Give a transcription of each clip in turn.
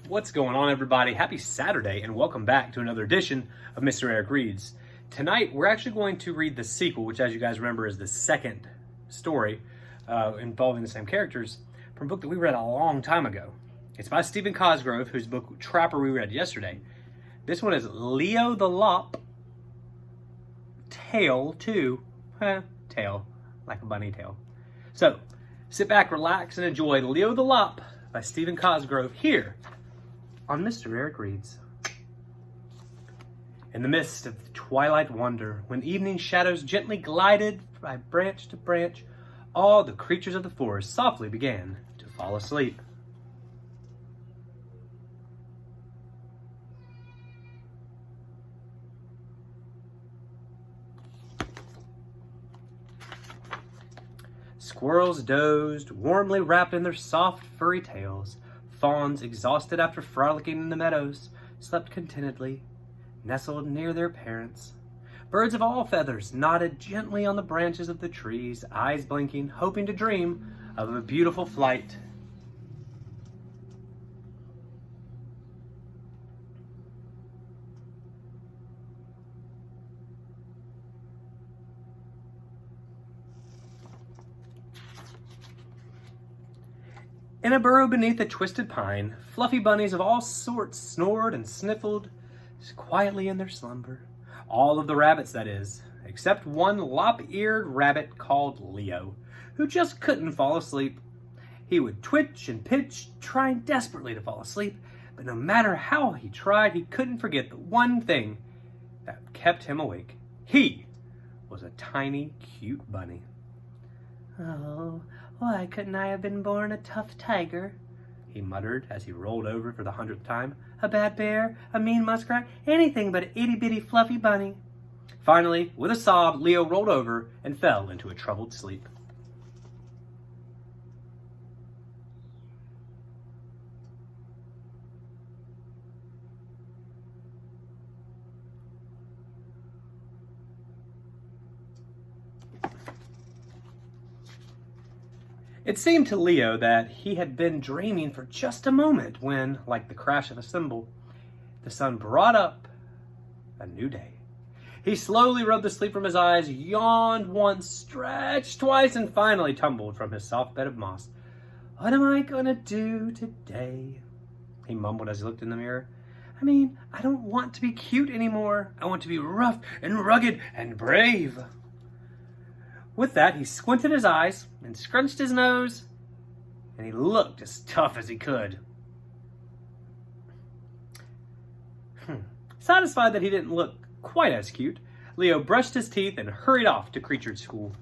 What's going on, everybody? Happy Saturday, and welcome back to another edition of Mr. Eric Reads. Tonight, we're actually going to read the sequel, which, as you guys remember, is the second story involving the same characters from a book that we read a long time ago. It's by Stephen Cosgrove, whose book Trapper we read yesterday. This one is Leo the Lop, Tail 2. Tail, like a bunny tail. So, sit back, relax, and enjoy Leo the Lop by Stephen Cosgrove here on Mr. Eric Reads. In the midst of the twilight wonder, when evening shadows gently glided by branch to branch, all the creatures of the forest softly began to fall asleep. Squirrels dozed, warmly wrapped in their soft, furry tails. Fawns, exhausted after frolicking in the meadows, slept contentedly, nestled near their parents. Birds of all feathers nodded gently on the branches of the trees, eyes blinking, hoping to dream of a beautiful flight. In a burrow beneath a twisted pine, fluffy bunnies of all sorts snored and sniffled quietly in their slumber. All of the rabbits, that is, except one lop-eared rabbit called Leo, who just couldn't fall asleep. He would twitch and pitch, trying desperately to fall asleep, but no matter how he tried, he couldn't forget the one thing that kept him awake. He was a tiny, cute bunny. "Oh, why couldn't I have been born a tough tiger?" he muttered as he rolled over for the 100th time. "A bad bear, a mean muskrat, anything but an itty-bitty fluffy bunny." Finally, with a sob, Leo rolled over and fell into a troubled sleep. It seemed to Leo that he had been dreaming for just a moment when, like the crash of a cymbal, the sun brought up a new day. He slowly rubbed the sleep from his eyes, yawned once, stretched twice, and finally tumbled from his soft bed of moss. "What am I gonna do today?" he mumbled as he looked in the mirror. I don't want to be cute anymore. I want to be rough and rugged and brave." With that, he squinted his eyes and scrunched his nose, and he looked as tough as he could. Satisfied that he didn't look quite as cute, Leo brushed his teeth and hurried off to creature school.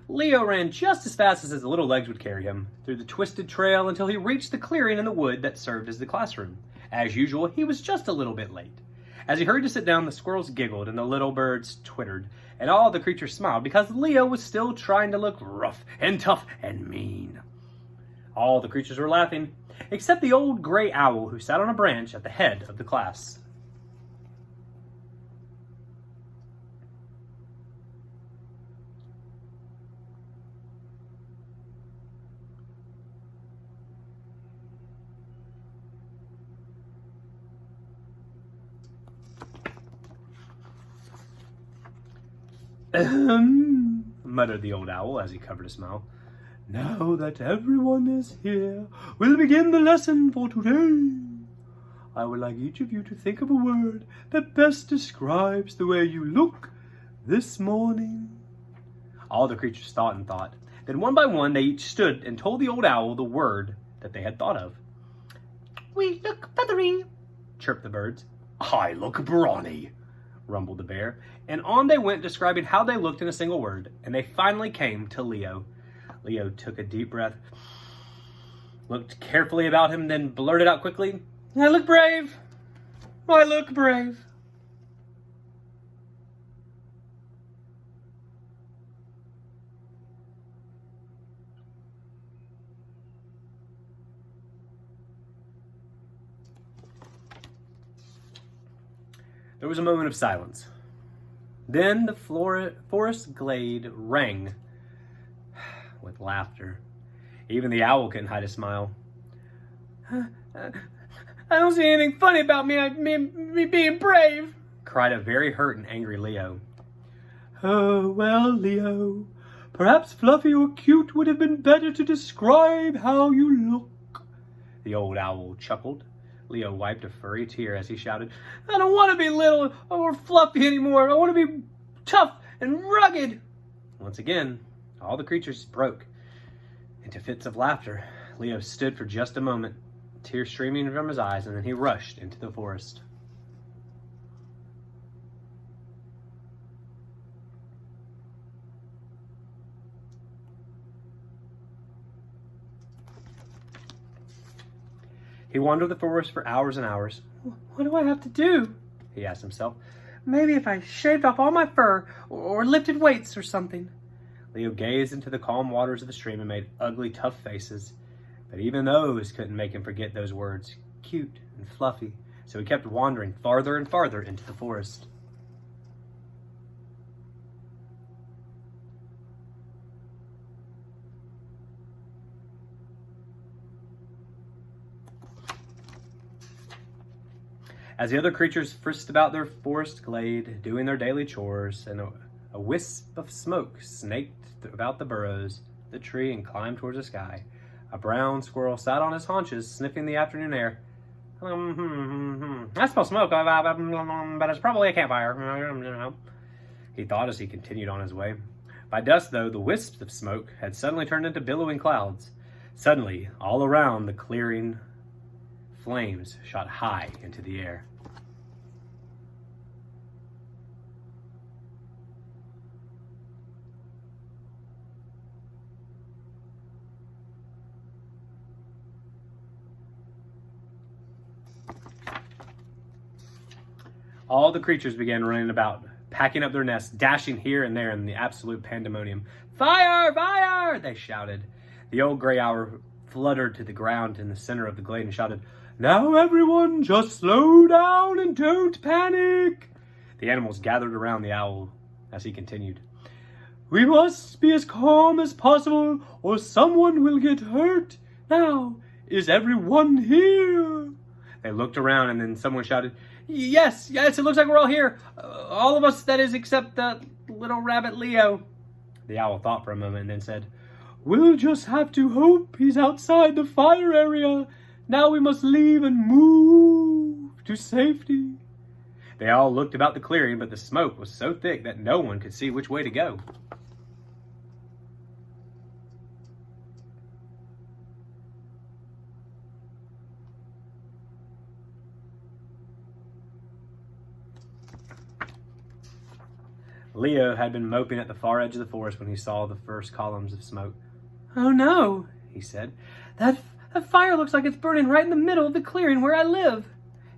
Leo ran just as fast as his little legs would carry him through the twisted trail until he reached the clearing in the wood that served as the classroom. As usual, he was just a little bit late. As he hurried to sit down, the squirrels giggled and the little birds twittered, and all the creatures smiled because Leo was still trying to look rough and tough and mean. All the creatures were laughing, except the old gray owl who sat on a branch at the head of the class. Muttered the old owl as he covered a smile. "Now that everyone is here, we'll begin the lesson for today. I would like each of you to think of a word that best describes the way you look this morning." All the creatures thought and thought. Then one by one they each stood and told the old owl the word that they had thought of. "We look feathery," chirped the birds. "I look brawny," rumbled the bear, and on they went describing how they looked in a single word, and they finally came to Leo. Leo took a deep breath, looked carefully about him, then blurted out quickly, "I look brave! I look brave!" There was a moment of silence. Then the forest glade rang with laughter. Even the owl couldn't hide a smile. I don't see anything funny about me being brave, cried a very hurt and angry Leo. Oh, well, Leo, perhaps fluffy or cute would have been better to describe how you look. The old owl chuckled. Leo wiped a furry tear as he shouted, I don't want to be little or fluffy anymore. I want to be tough and rugged. Once again, all the creatures broke into fits of laughter. Leo stood for just a moment, tears streaming from his eyes, and then he rushed into the forest. He wandered the forest for hours and hours. What do I have to do? He asked himself. Maybe if I shaved off all my fur or lifted weights or something. Leo gazed into the calm waters of the stream and made ugly, tough faces. But even those couldn't make him forget those words, cute and fluffy. So he kept wandering farther and farther into the forest. As the other creatures frisked about their forest glade, doing their daily chores, and a wisp of smoke snaked about the burrows, the tree, and climbed towards the sky, a brown squirrel sat on his haunches, sniffing the afternoon air. I smell smoke, but it's probably a campfire, he thought as he continued on his way. By dusk, though, the wisps of smoke had suddenly turned into billowing clouds. Suddenly, all around the clearing, flames shot high into the air. All the creatures began running about, packing up their nests, dashing here and there in the absolute pandemonium. Fire! Fire! They shouted. The old gray owl fluttered to the ground in the center of the glade and shouted, Now everyone, just slow down and don't panic. The animals gathered around the owl as he continued. We must be as calm as possible or someone will get hurt. Now, is everyone here? They looked around and then someone shouted, Yes, it looks like we're all here. All of us, that is, except the little rabbit Leo. The owl thought for a moment and then said, We'll just have to hope he's outside the fire area. Now we must leave and move to safety. They all looked about the clearing, but the smoke was so thick that no one could see which way to go. Leo had been moping at the far edge of the forest when he saw the first columns of smoke. Oh no, he said. That fire looks like it's burning right in the middle of the clearing where I live.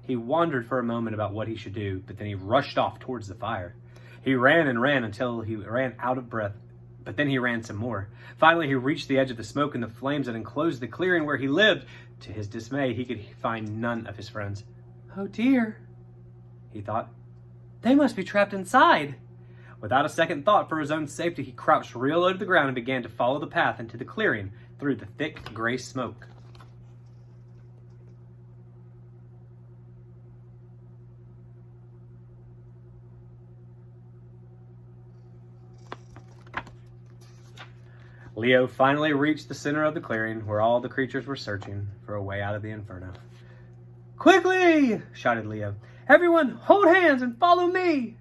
He wondered for a moment about what he should do, but then he rushed off towards the fire. He ran and ran until he ran out of breath, but then he ran some more. Finally, he reached the edge of the smoke and the flames that enclosed the clearing where he lived. To his dismay, he could find none of his friends. Oh dear, he thought. They must be trapped inside. Without a second thought for his own safety, he crouched real low to the ground and began to follow the path into the clearing through the thick gray smoke. Leo finally reached the center of the clearing where all the creatures were searching for a way out of the inferno. Quickly! Shouted Leo. Everyone, hold hands and follow me!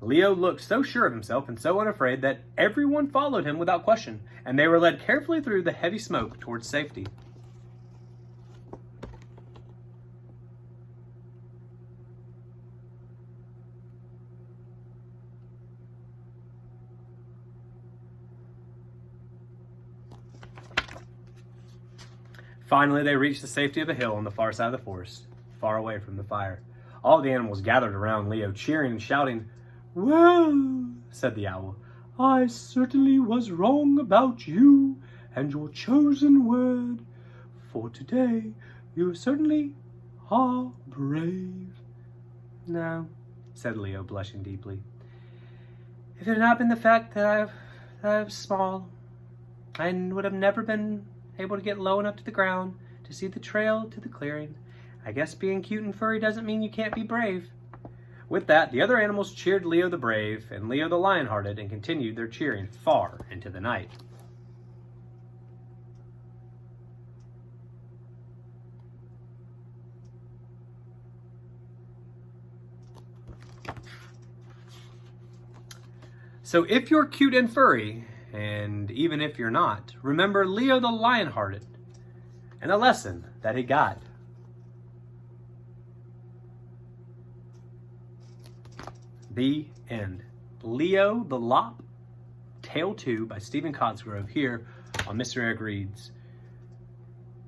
Leo looked so sure of himself and so unafraid that everyone followed him without question, and they were led carefully through the heavy smoke towards safety. Finally, they reached the safety of a hill on the far side of the forest, far away from the fire. All the animals gathered around Leo, cheering and shouting. Well, said the owl, I certainly was wrong about you and your chosen word. For today, you certainly are brave. No, said Leo, blushing deeply. If it had not been the fact that I was small, I would have never been able to get low enough to the ground to see the trail to the clearing. I guess being cute and furry doesn't mean you can't be brave. With that, the other animals cheered Leo the Brave and Leo the Lion-Hearted and continued their cheering far into the night. So if you're cute and furry, and even if you're not, remember Leo the Lion-Hearted and the lesson that he got. The end. Leo the Lop, Tale 2 by Stephen Cosgrove here on Mr. Eric Reads.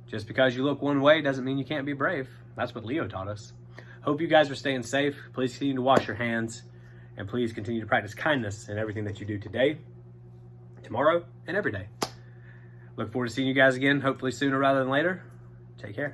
Just because you look one way doesn't mean you can't be brave. That's what Leo taught us. Hope you guys are staying safe. Please continue to wash your hands. And please continue to practice kindness in everything that you do today, tomorrow, and every day. Look forward to seeing you guys again, hopefully sooner rather than later. Take care.